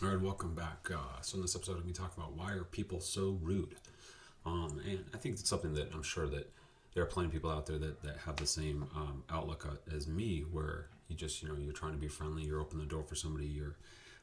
All right, welcome back. So in this episode, I'm going to be talking about why are people so rude. And I think it's something that I'm sure that there are plenty of people out there that have the same outlook as me, where you're trying to be friendly, you're open the door for somebody,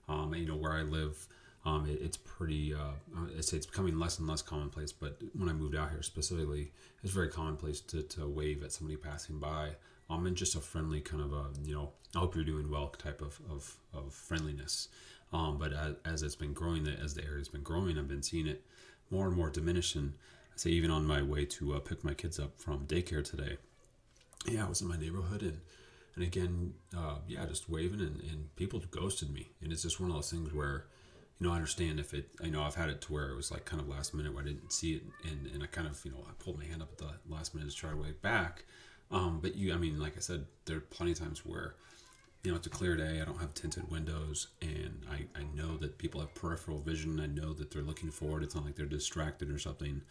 and where I live, it's pretty, I'd say it's becoming less and less commonplace, but when I moved out here specifically, it's very commonplace to wave at somebody passing by. And just a friendly kind of I hope you're doing well type of friendliness. But as it's been growing, as the area's been growing, I've been seeing it more and more diminish. And I say, even on my way to pick my kids up from daycare today, yeah, I was in my neighborhood and again, just waving and people ghosted me. And it's just one of those things where, I understand if it, I've had it to where it was like kind of last minute where I didn't see it and I kind of, I pulled my hand up at the last minute to try to wave back. Like I said, there are plenty of times where it's a clear day. I don't have tinted windows, and I know that people have peripheral vision. I know that they're looking forward. It's not like they're distracted or something,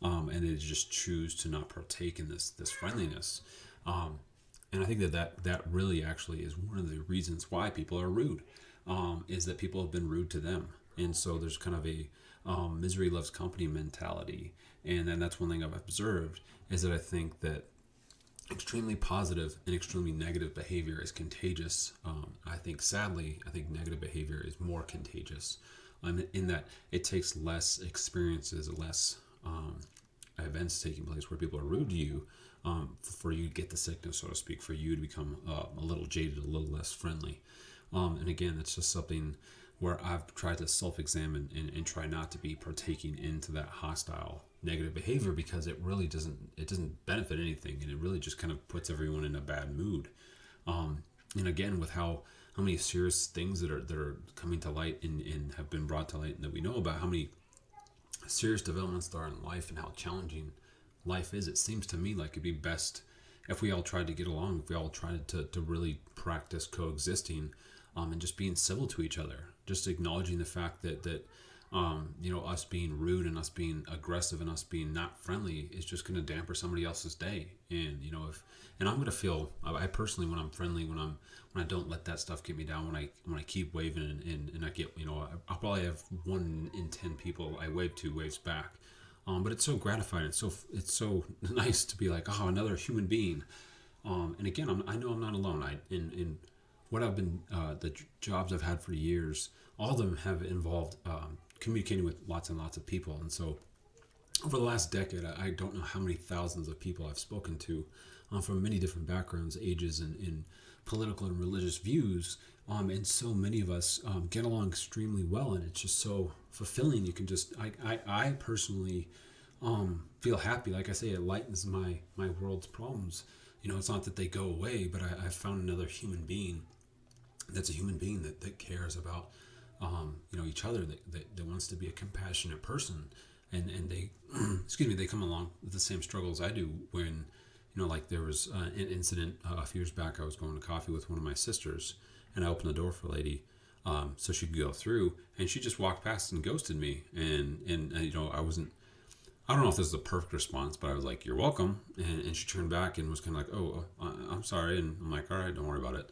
and they just choose to not partake in this friendliness. And I think that really actually is one of the reasons why people are rude, is that people have been rude to them, and so there's kind of a misery loves company mentality, and then that's one thing I've observed is that I think that extremely positive and extremely negative behavior is contagious. Sadly, I think negative behavior is more contagious, in that it takes less experiences, less events taking place where people are rude to you, for you to get the sickness, so to speak, for you to become a little jaded, a little less friendly. And again, it's just something where I've tried to self-examine and try not to be partaking into that hostile negative behavior, because it doesn't benefit anything, and it really just kind of puts everyone in a bad mood. And again, with how many serious things that are coming to light and have been brought to light and that we know about, how many serious developments there are in life and how challenging life is, it seems to me like it'd be best if we all tried to get along, if we all tried to really practice coexisting, and just being civil to each other, just acknowledging the fact that us being rude and us being aggressive and us being not friendly is just going to damper somebody else's day. And I'm going to feel, I personally, when I'm friendly, when I don't let that stuff get me down, when I keep waving and I get, I'll probably have 1 in 10 people I wave to waves back. But it's so gratifying. It's so nice to be like, oh, another human being. And again, I know I'm not alone. In what I've been, the jobs I've had for years, all of them have involved communicating with lots and lots of people. And so over the last decade, I don't know how many thousands of people I've spoken to, from many different backgrounds, ages, and political and religious views. And so many of us get along extremely well, and it's just so fulfilling. You can just, I personally feel happy. Like I say, it lightens my world's problems. It's not that they go away, but I found another human being that's a human being that cares about each other, that wants to be a compassionate person, and they excuse me, they come along with the same struggles I do. When like there was an incident a few years back. I was going to coffee with one of my sisters, and I opened the door for a lady, so she could go through, and she just walked past and ghosted me. And I don't know if this is a perfect response, but I was like, "You're welcome," and she turned back and was kind of like, "Oh, I'm sorry," and I'm like, "All right, don't worry about it."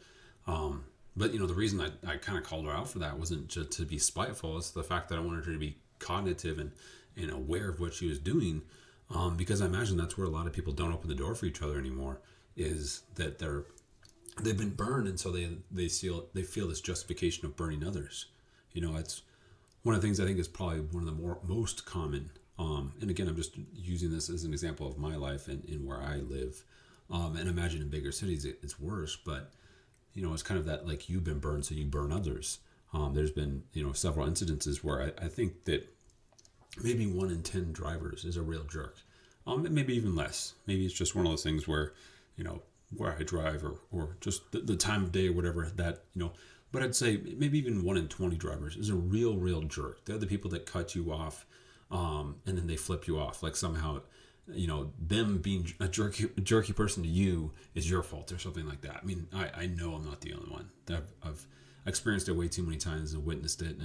But the reason I kind of called her out for that wasn't just to be spiteful. It's the fact that I wanted her to be cognitive and aware of what she was doing, because I imagine that's where a lot of people don't open the door for each other anymore. Is that they've been burned, and so they feel this justification of burning others. It's one of the things I think is probably one of the most common. And again, I'm just using this as an example of my life and in where I live. And imagine in bigger cities it's worse, but it's kind of that, like, you've been burned, so you burn others. There's been, several incidences where I think that maybe 1 in 10 drivers is a real jerk. Maybe even less. Maybe it's just one of those things where, where I drive, or just the time of day or whatever but I'd say maybe even 1 in 20 drivers is a real jerk. They're the people that cut you off, and then they flip you off. Like somehow, them being a jerky person to you is your fault or something like that. I mean, I know I'm not the only one. I've experienced it way too many times and witnessed it.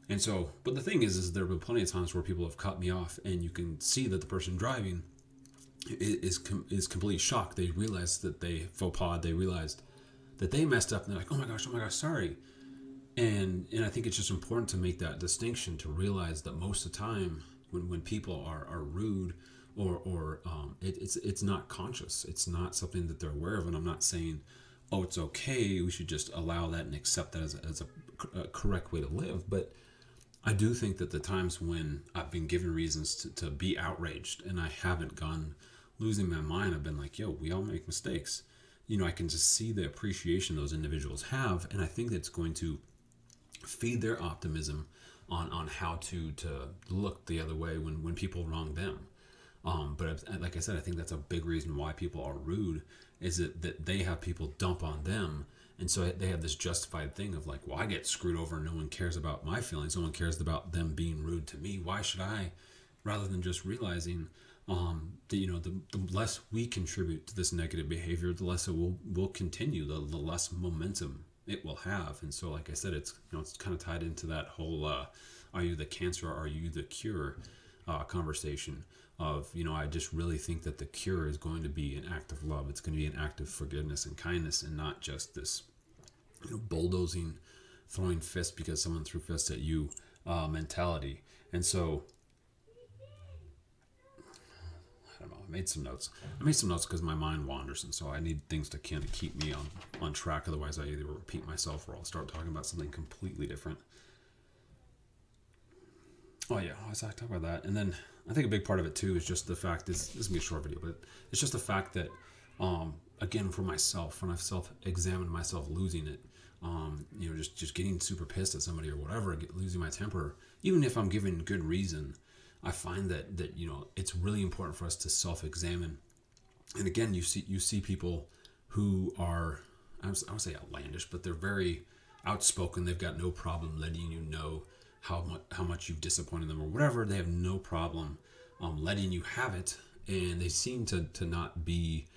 And so, but the thing is there have been plenty of times where people have cut me off, and you can see that the person driving is completely shocked. They realize that they faux pas. They realized that they messed up, and they're like, oh my gosh, sorry. And I think it's just important to make that distinction, to realize that most of the time when people are rude, it's not conscious. It's not something that they're aware of. And I'm not saying, oh, it's okay, we should just allow that and accept that as a correct way to live. But I do think that the times when I've been given reasons to be outraged and I haven't gone losing my mind, I've been like, yo, we all make mistakes. I can just see the appreciation those individuals have. And I think that's going to feed their optimism on how to look the other way when people wrong them. But like I said, I think that's a big reason why people are rude, is that they have people dump on them. And so they have this justified thing of like, well, I get screwed over and no one cares about my feelings. No one cares about them being rude to me. Why should I? Rather than just realizing that, the less we contribute to this negative behavior, the less it will continue, the less momentum it will have. And so, like I said, it's kind of tied into that whole are you the cancer or are you the cure conversation of, I just really think that the cure is going to be an act of love. It's going to be an act of forgiveness and kindness, and not just this bulldozing, throwing fists because someone threw fists at you mentality. And so I don't know, I made some notes because my mind wanders, and so I need things to kind of keep me on track. Otherwise I either repeat myself or I'll start talking about something completely different. Oh yeah, I was talking about that. And then I think a big part of it too is just the fact, this is going to be a short video, but it's just the fact that again, for myself, when I've self-examined myself losing it, just getting super pissed at somebody or whatever, losing my temper, even if I'm given good reason, I find that it's really important for us to self-examine. And again, you see people who are, I would say outlandish, but they're very outspoken. They've got no problem letting you know how much you've disappointed them or whatever. They have no problem letting you have it, and they seem to not be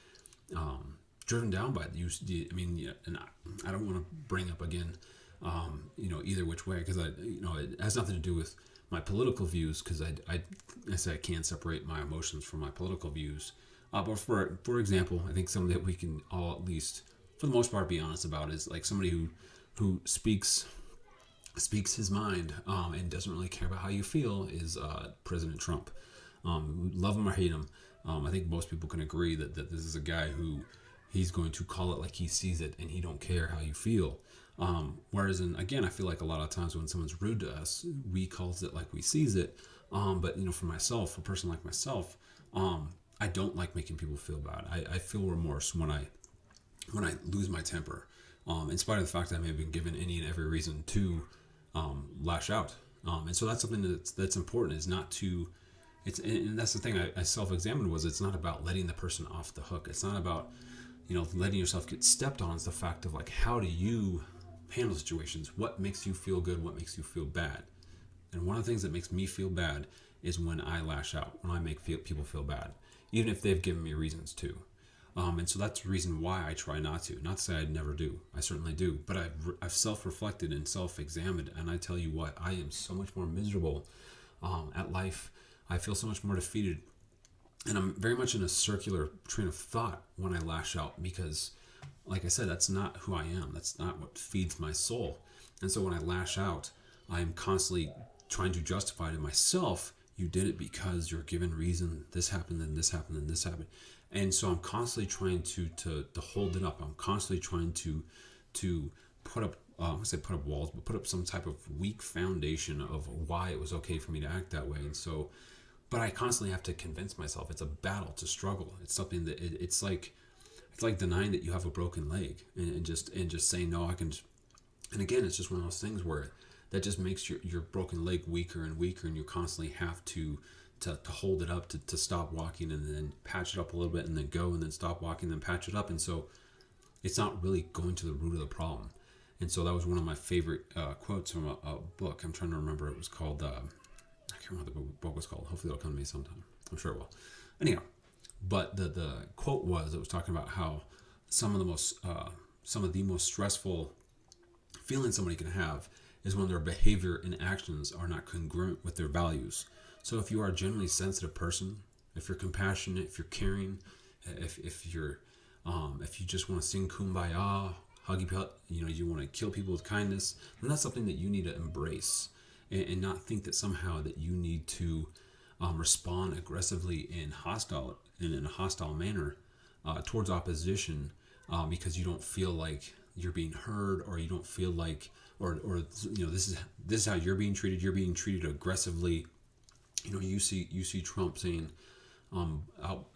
driven down by it. I mean, and I don't want to bring up again, either which way, because it has nothing to do with my political views, because I say I can't separate my emotions from my political views. But for example, I think something that we can all at least, for the most part, be honest about is like somebody who speaks his mind and doesn't really care about how you feel is President Trump. Love him or hate him, I think most people can agree that this is a guy who he's going to call it like he sees it, and he don't care how you feel. Whereas, again, I feel like a lot of times when someone's rude to us, we calls it like we sees it. But for myself, a person like myself, I don't like making people feel bad. I feel remorse when I lose my temper, in spite of the fact that I may have been given any and every reason to lash out. And so that's something that's important, is not to. And that's the thing I self-examined, was it's not about letting the person off the hook. It's not about letting yourself get stepped on. It's the fact of like, how do you handle situations? What makes you feel good? What makes you feel bad? And one of the things that makes me feel bad is when I lash out, when I make people feel bad, even if they've given me reasons to. And so that's the reason why I try not to. Not to say I never do. I certainly do. But I've self-reflected and self-examined, and I tell you what, I am so much more miserable at life. I feel so much more defeated. And I'm very much in a circular train of thought when I lash out, because, like I said, that's not who I am. That's not what feeds my soul. And so when I lash out, I'm constantly trying to justify to myself, you did it because you're given reason. This happened, and this happened, and this happened. And so I'm constantly trying to hold it up. I'm constantly trying to put up, I would say put up walls, but put up some type of weak foundation of why it was okay for me to act that way. And so, but I constantly have to convince myself. It's a battle, it's a struggle. It's something that it's like denying that you have a broken leg, and just saying, no, I can. And again, it's just one of those things where that just makes your broken leg weaker and weaker, and you constantly have to hold it up, to stop walking, and then patch it up a little bit, and then go, and then stop walking, and then patch it up. And so it's not really going to the root of the problem. And so that was one of my favorite quotes from a book. I'm trying to remember. It was called, I can't remember what the book was called. Hopefully it'll come to me sometime. I'm sure it will. Anyhow, but the quote was, it was talking about how some of the most stressful feelings somebody can have is when their behavior and actions are not congruent with their values. So if you are a generally sensitive person, if you're compassionate, if you're caring, if you just want to sing kumbaya, hug people, you want to kill people with kindness, then that's something that you need to embrace, and not think that somehow that you need to respond aggressively and in a hostile manner towards opposition because you don't feel like you're being heard, or you don't feel like, or this is how you're being treated. You're being treated aggressively. You see Trump saying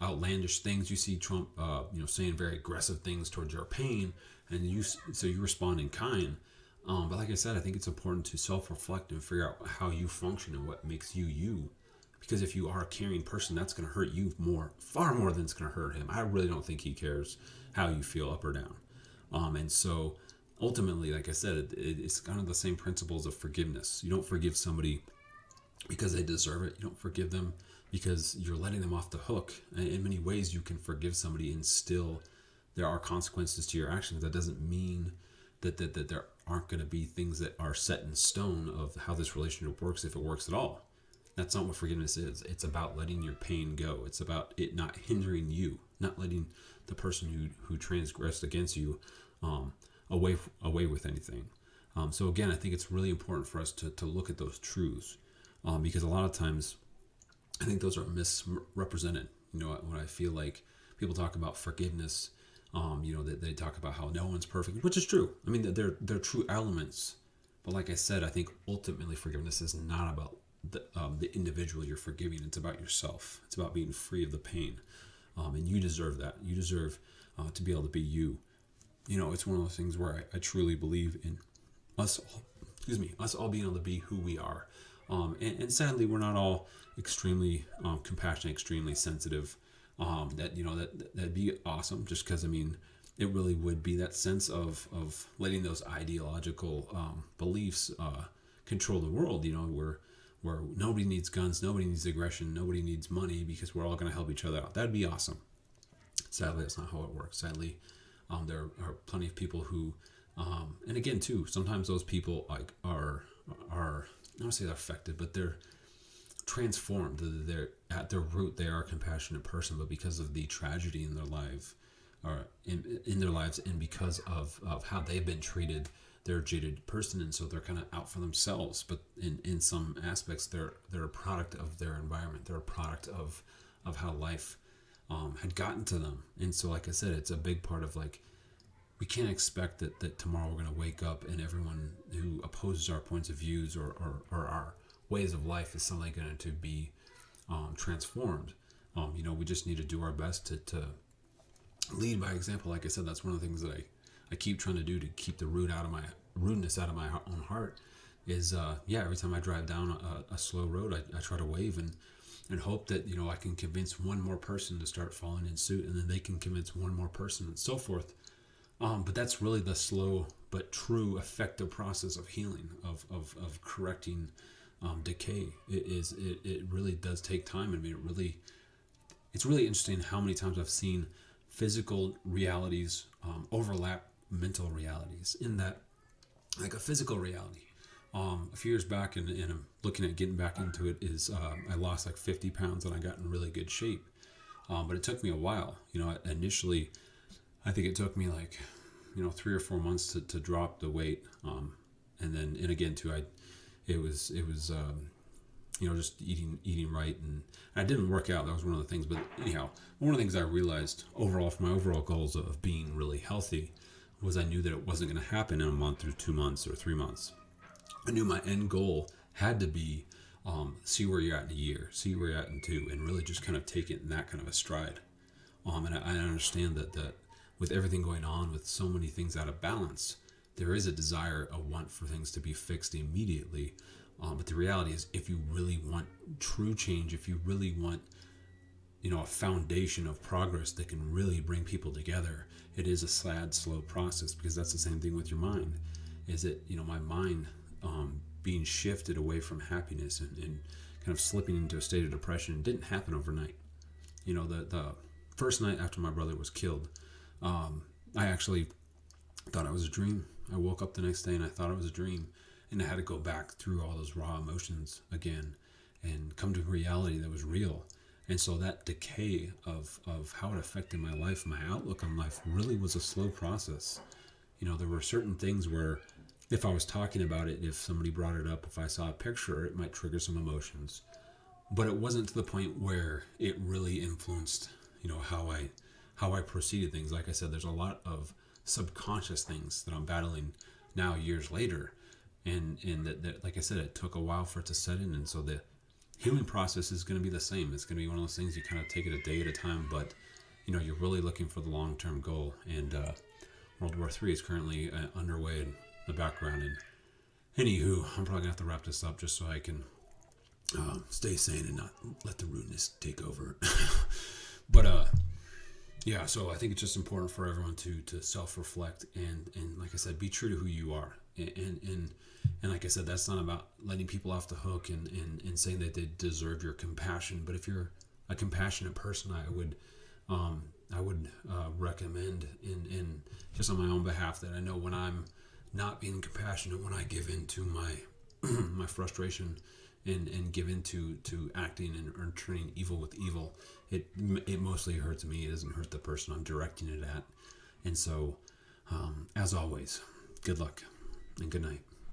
outlandish things. You see Trump saying very aggressive things towards your pain, and you respond in kind. But like I said, I think it's important to self-reflect and figure out how you function and what makes you you. Because if you are a caring person, that's going to hurt you far more than it's going to hurt him. I really don't think he cares how you feel up or down. And so ultimately, like I said, it's kind of the same principles of forgiveness. You don't forgive somebody because they deserve it. You don't forgive them because you're letting them off the hook. And in many ways, you can forgive somebody and still there are consequences to your actions. That doesn't mean that there aren't going to be things that are set in stone of how this relationship works, if it works at all. That's not what forgiveness is. It's about letting your pain go. It's about it not hindering you, not letting the person who transgressed against you away with anything. So again, I think it's really important for us to look at those truths because a lot of times I think those are misrepresented. When I feel like people talk about forgiveness, that they talk about how no one's perfect, which is true. I mean, they're true elements. But like I said, I think ultimately forgiveness is not about the individual you're forgiving. It's about yourself. It's about being free of the pain. And you deserve that. You deserve to be able to be you. It's one of those things where I truly believe in us all being able to be who we are. And sadly, we're not all extremely compassionate, extremely sensitive. That'd be awesome, just because, it really would be that sense of letting those ideological beliefs control the world, where nobody needs guns, nobody needs aggression, nobody needs money, because we're all going to help each other out. That'd be awesome. Sadly, that's not how it works. Sadly, there are plenty of people who, and again too, sometimes those people are I don't say they're affected, but they're transformed. They're at their root, they are a compassionate person, but because of the tragedy in their life, or in their lives, and because of how they've been treated, they're a jaded person, and so they're kind of out for themselves. But in some aspects, they're a product of their environment. They're a product of how life had gotten to them. And so, like I said, it's a big part of, like, we can't expect that tomorrow we're going to wake up and everyone who opposes our points of views or our ways of life is suddenly going to be transformed. We just need to do our best to lead by example. Like I said, that's one of the things that I keep trying to do to keep the rudeness out of my own heart is, every time I drive down a slow road, I try to wave and hope that, I can convince one more person to start following in suit, and then they can convince one more person, and so forth. But that's really the slow but true effective process of healing, of correcting decay. It really does take time. It's really interesting how many times I've seen physical realities overlap mental realities, in that, like, a physical reality. A few years back, and I'm looking at getting back into it, is I lost like 50 pounds and I got in really good shape. But it took me a while. Initially, I think it took me like, 3 or 4 months to drop the weight. And again too, it was just eating right, and I didn't work out. That was one of the things. But anyhow, one of the things I realized overall, for my overall goals of being really healthy, was I knew that it wasn't going to happen in a month or 2 months or 3 months. I knew my end goal had to be see where you're at in a year, see where you're at in 2, and really just kind of take it in that kind of a stride. And I understand that with everything going on, with so many things out of balance, there is a desire, a want for things to be fixed immediately. But the reality is, if you really want true change, if you really want, a foundation of progress that can really bring people together, it is a sad, slow process, because that's the same thing with your mind. Is that, my mind being shifted away from happiness and kind of slipping into a state of depression didn't happen overnight. The first night after my brother was killed, I actually thought it was a dream. I woke up the next day and I thought it was a dream, and I had to go back through all those raw emotions again and come to a reality that was real. And so that decay of how it affected my life, my outlook on life, really was a slow process. there were certain things where if I was talking about it, if somebody brought it up, if I saw a picture, it might trigger some emotions. But it wasn't to the point where it really influenced, how I proceeded things. Like I said, there's a lot of subconscious things that I'm battling now years later. And that, like I said, it took a while for it to set in. And so the healing process is going to be the same. It's going to be one of those things you kind of take it a day at a time, but you're really looking for the long-term goal. And World War III is currently underway in the background. And anywho, I'm probably gonna have to wrap this up just so I can stay sane and not let the rudeness take over. But yeah, so I think it's just important for everyone to self-reflect and like I said, be true to who you are. And like I said, that's not about letting people off the hook and saying that they deserve your compassion. But if you're a compassionate person, I would recommend in just on my own behalf that I know when I'm not being compassionate, when I give in to my my frustration and give in to acting and turning evil with evil, it mostly hurts me. It doesn't hurt the person I'm directing it at. And so, as always, good luck and good night.